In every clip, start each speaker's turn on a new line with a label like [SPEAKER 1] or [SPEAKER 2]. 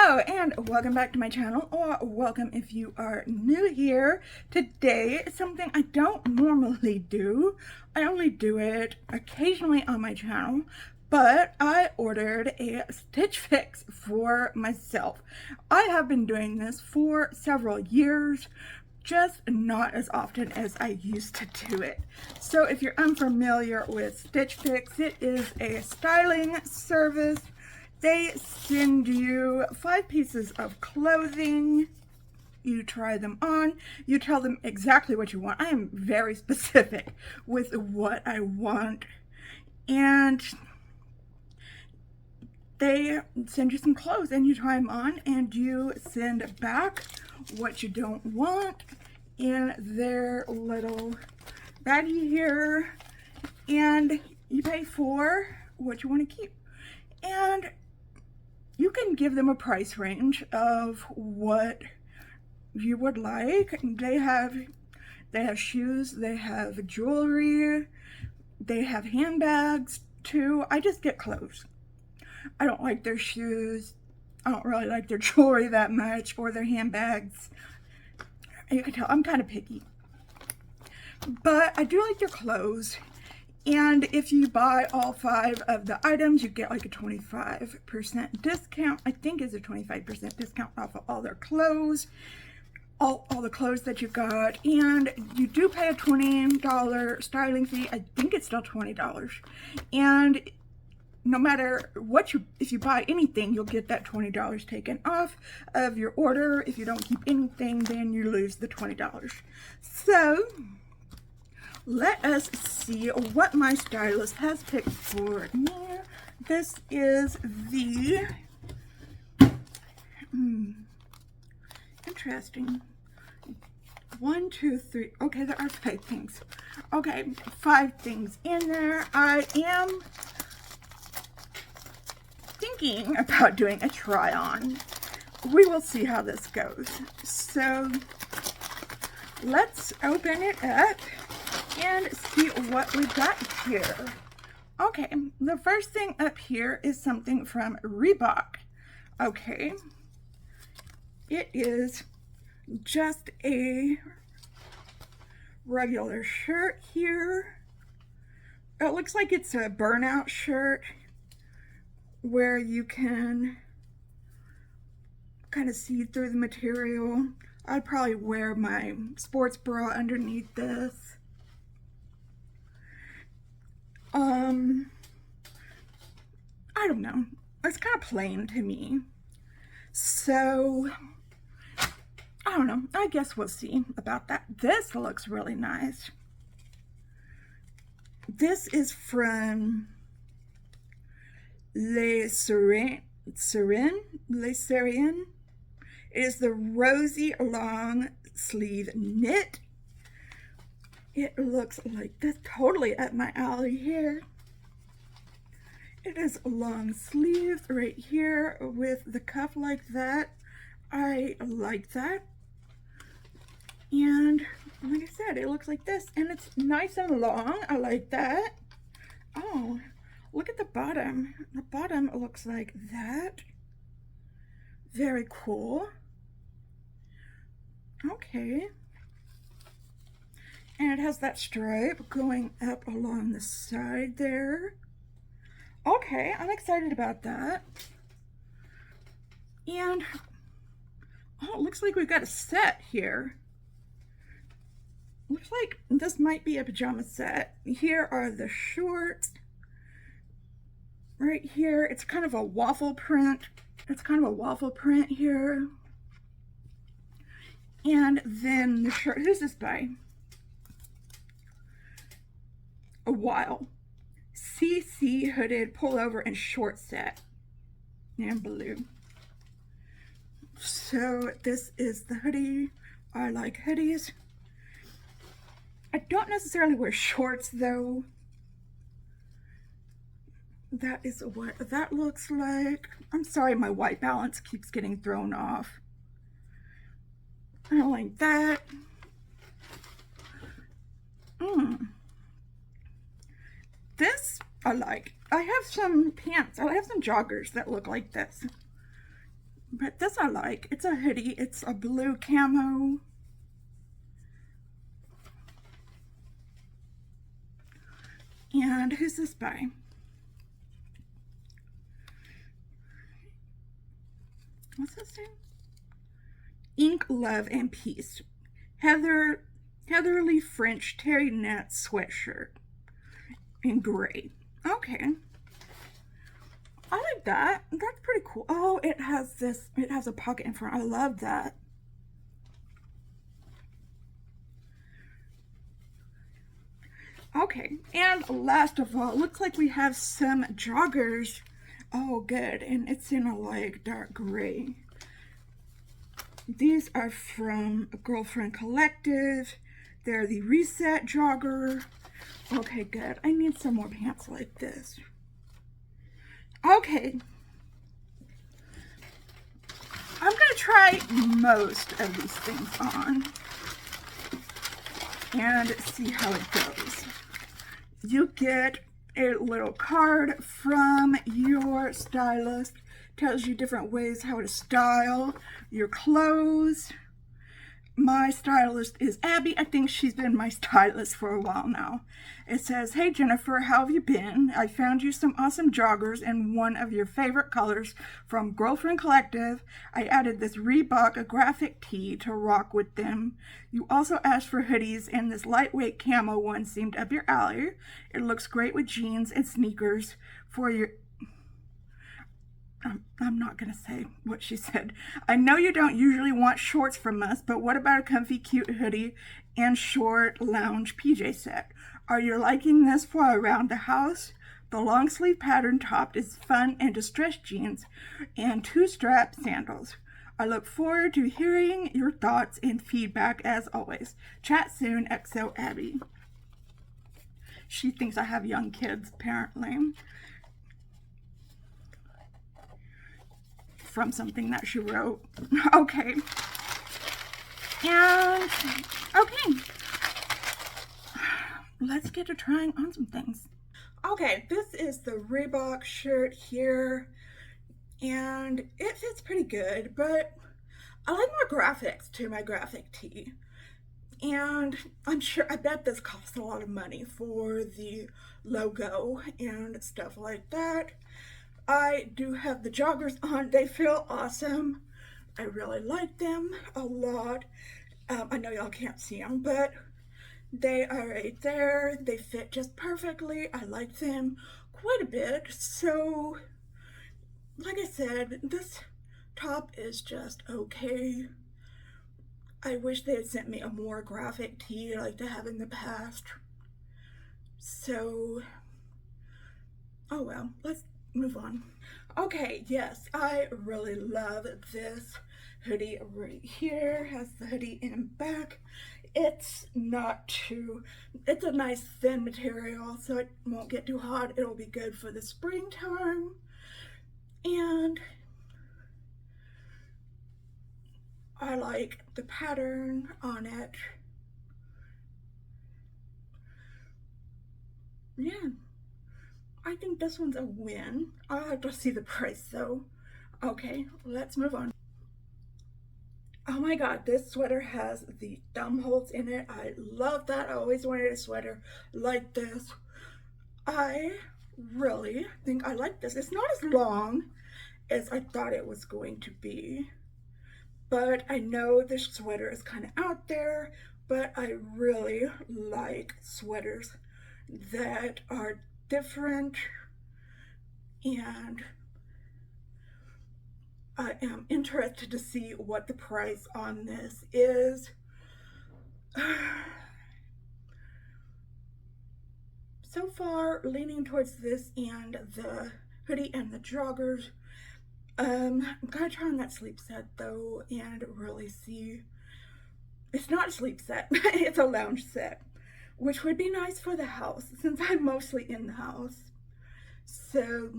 [SPEAKER 1] Hello and welcome back to my channel, or welcome if you are new here. Today is something I don't normally do. I only do it occasionally on my channel, but I ordered a Stitch Fix for myself. I have been doing this for several years, just not as often as I used to do it. So if you're unfamiliar with Stitch Fix, it is a styling service. They send you 5 pieces of clothing. You try them on. You tell them exactly what you want. I am very specific with what I want. And they send you some clothes and you try them on and you send back what you don't want in their little baggie here. And you pay for what you want to keep. And you can give them a price range of what you would like. They have shoes, they have jewelry, they have handbags too. I just get clothes. I don't like their shoes. I don't really like their jewelry that much, or their handbags. You can tell I'm kind of picky. But I do like their clothes. And if you buy all 5 of the items, you get like a 25% discount. I think it's a 25% discount off of all their clothes, all the clothes that you got. And you do pay a $20 styling fee. I think it's still $20. And no matter what if you buy anything, you'll get that $20 taken off of your order. If you don't keep anything, then you lose the $20. So let us see what my stylist has picked for me. This is the, interesting. 1, 2, 3, okay, there are 5 things. Okay, 5 things in there. I am thinking about doing a try on. We will see how this goes. So let's open it up and see what we got here. Okay, the first thing up here is something from Reebok. Okay, it is just a regular shirt here. It looks like it's a burnout shirt where you can kind of see through the material. I'd probably wear my sports bra underneath this. I don't know. It's kind of plain to me. So, I don't know. I guess we'll see about that. This looks really nice. This is from Le Serein. It is the rosy long sleeve knit. It looks like this, totally up my alley here. It is long sleeves right here with the cuff like that. I like that. And like I said, it looks like this, and it's nice and long. I like that. Oh, look at the bottom. The bottom looks like that. Very cool. Okay. And it has that stripe going up along the side there. Okay, I'm excited about that. And, oh, it looks like we've got a set here. Looks like this might be a pajama set. Here are the shorts. Right here, it's kind of a waffle print. It's kind of a waffle print here. And then the shirt, who's this by? A While. CC hooded pullover and short set. And blue. So this is the hoodie. I like hoodies. I don't necessarily wear shorts though. That is what that looks like. I'm sorry, my white balance keeps getting thrown off. I don't like that. This I like. I have some pants. I have some joggers that look like this. But this I like. It's a hoodie. It's a blue camo. And who's this by? What's this name? Ink, Love, and Peace. Heatherly French terry net sweatshirt in gray. Okay. I like that. That's pretty cool. Oh, it has a pocket in front. I love that. Okay, and last of all, looks like we have some joggers. Oh, good. And it's in a like dark gray. These are from Girlfriend Collective. They're the Reset jogger. Okay, good. I need some more pants like this. Okay. I'm going to try most of these things on and see how it goes. You get a little card from your stylist. Tells you different ways how to style your clothes. My stylist is Abby. I think she's been my stylist for a while now. It says, "Hey Jennifer, how have you been? I found you some awesome joggers in one of your favorite colors from Girlfriend Collective. I added this Reebok graphic tee to rock with them. You also asked for hoodies, and this lightweight camo one seemed up your alley. It looks great with jeans and sneakers for your..." I'm not going to say what she said. "I know you don't usually want shorts from us, but what about a comfy, cute hoodie and short lounge PJ set? Are you liking this for around the house? The long sleeve pattern top is fun and distressed jeans and 2-strap sandals. I look forward to hearing your thoughts and feedback as always. Chat soon, XO Abby." She thinks I have young kids, apparently. From something that she wrote. Okay. And, okay. Let's get to trying on some things. Okay, this is the Reebok shirt here. And it fits pretty good, but I like more graphics to my graphic tee. And I bet this costs a lot of money for the logo and stuff like that. I do have the joggers on. They feel awesome. I really like them a lot. I know y'all can't see them, but they are right there. They fit just perfectly. I like them quite a bit. So, like I said, this top is just okay. I wish they had sent me a more graphic tee like they have in the past. So, oh well, let's move on. Okay, yes, I really love this hoodie right here. Has the hoodie in back. It's a nice thin material, so it won't get too hot. It'll be good for the springtime. And I like the pattern on it. Yeah. I think this one's a win. I'll have to see the price though. Okay, let's move on. Oh my god, this sweater has the thumb holes in it. I love that. I always wanted a sweater like this. I really think I like this. It's not as long as I thought it was going to be, but I know this sweater is kind of out there, but I really like sweaters that are different, and I am interested to see what the price on this is. So far, leaning towards this and the hoodie and the joggers. I'm gonna try on that sleep set though and really see. It's not a sleep set, it's a lounge set, which would be nice for the house since I'm mostly in the house. So,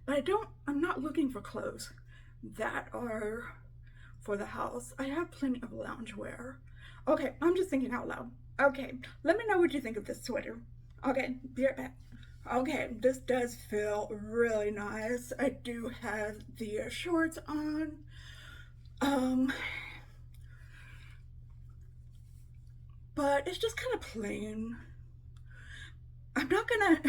[SPEAKER 1] but I'm not looking for clothes that are for the house. I have plenty of loungewear. Okay, I'm just thinking out loud. Okay, let me know what you think of this sweater. Okay, be right back. Okay, this does feel really nice. I do have the shorts on. But it's just kind of plain. I'm not gonna,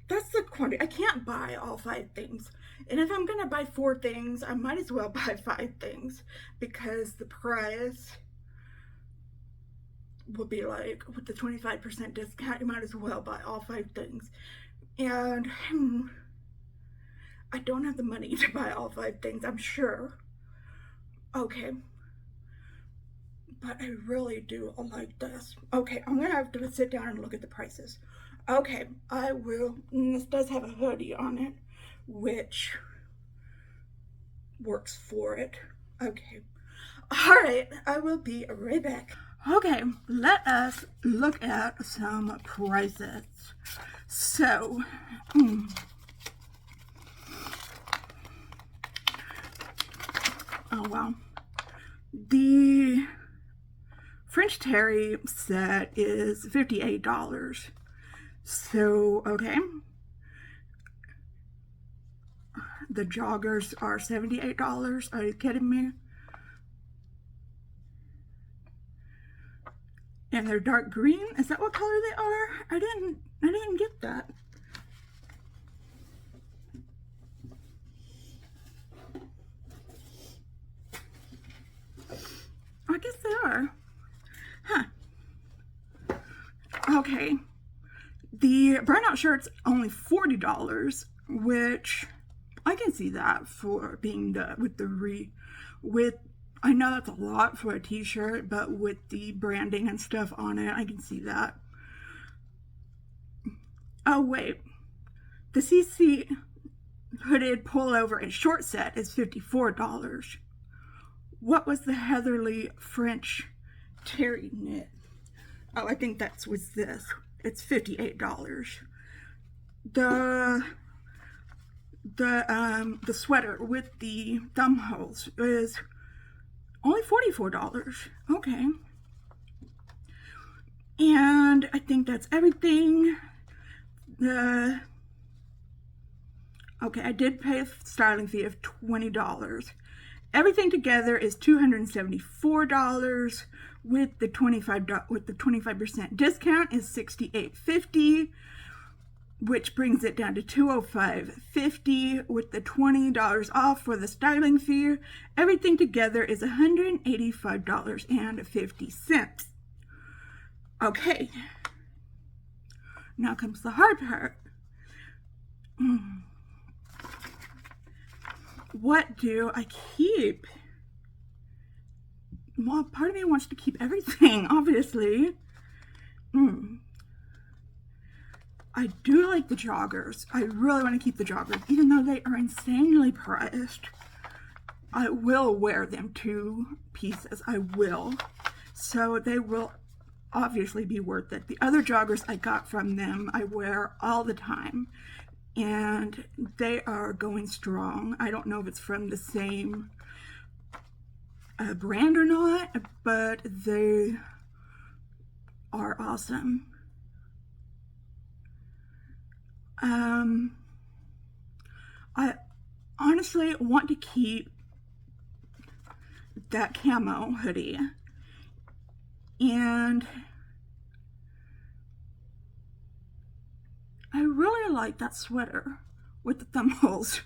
[SPEAKER 1] that's the quantity. I can't buy all 5 things. And if I'm gonna buy 4 things, I might as well buy 5 things because the price will be like, with the 25% discount, you might as well buy all 5 things. And I don't have the money to buy all 5 things, I'm sure. Okay. But I really do like this. Okay, I'm gonna have to sit down and look at the prices. Okay, I will. This does have a hoodie on it, which works for it. Okay. All right, I will be right back. Okay, let us look at some prices. So, oh wow. The French Terry set is $58. So, okay. The joggers are $78. Are you kidding me? And they're dark green. Is that what color they are? I didn't get that. I guess they are. Huh. Okay. The burnout shirt's only $40, which I can see that for being with I know that's a lot for a t-shirt, but with the branding and stuff on it, I can see that. Oh wait, the CC hooded pullover and short set is $54. What was the Heatherly French Terry knit? Oh, I think that was this. It's $58. The sweater with the thumb holes is only $44. Okay. And I think that's everything. Okay, I did pay a styling fee of $20. Everything together is $274. With the 25% discount is $68.50, which brings it down to $205.50. With the $20 off for the styling fee, everything together is $185.50. Okay, now comes the hard part. What do I keep? Well, part of me wants to keep everything, obviously. I do like the joggers. I really want to keep the joggers, even though they are insanely priced. I will wear them 2 pieces. I will. So they will obviously be worth it. The other joggers I got from them, I wear all the time. And they are going strong. I don't know if it's from the same brand or not, but they are awesome. I honestly want to keep that camo hoodie, and I really like that sweater with the thumb holes,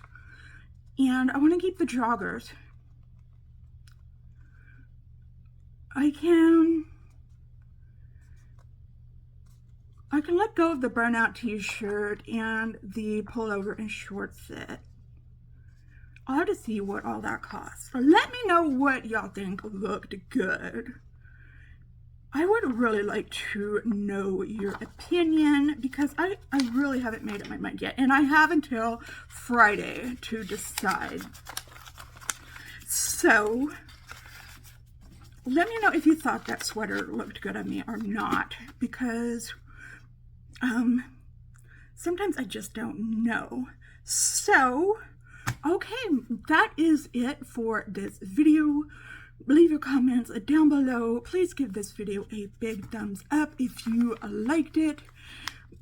[SPEAKER 1] and I want to keep the joggers. I can let go of the burnout t-shirt and the pullover and short set. I'll have to see what all that costs. Let me know what y'all think looked good. I would really like to know your opinion because I really haven't made up my mind yet. And I have until Friday to decide. So let me know if you thought that sweater looked good on me or not, because sometimes I just don't know. So, okay, that is it for this video. Leave your comments down below. Please give this video a big thumbs up if you liked it.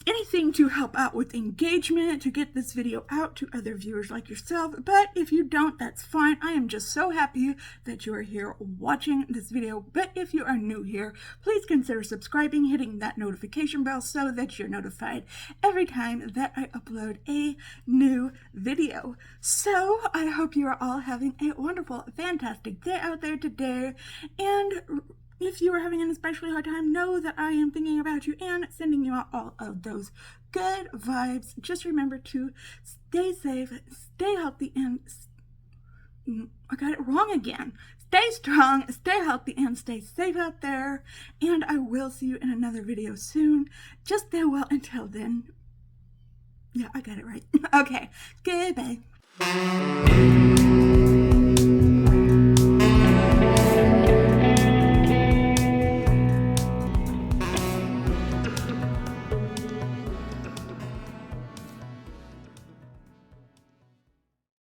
[SPEAKER 1] anything to help out with engagement, to get this video out to other viewers like yourself. But if you don't, that's fine. I am just so happy that you are here watching this video. But if you are new here, please consider subscribing, hitting that notification bell so that you're notified every time that I upload a new video. So I hope you are all having a wonderful, fantastic day out there today. And if you are having an especially hard time, know that I am thinking about you and sending you out all of those good vibes. Just remember to stay safe, stay healthy, and I got it wrong again. Stay strong, stay healthy, and stay safe out there. And I will see you in another video soon. Just stay well until then. Yeah, I got it right. Okay, goodbye.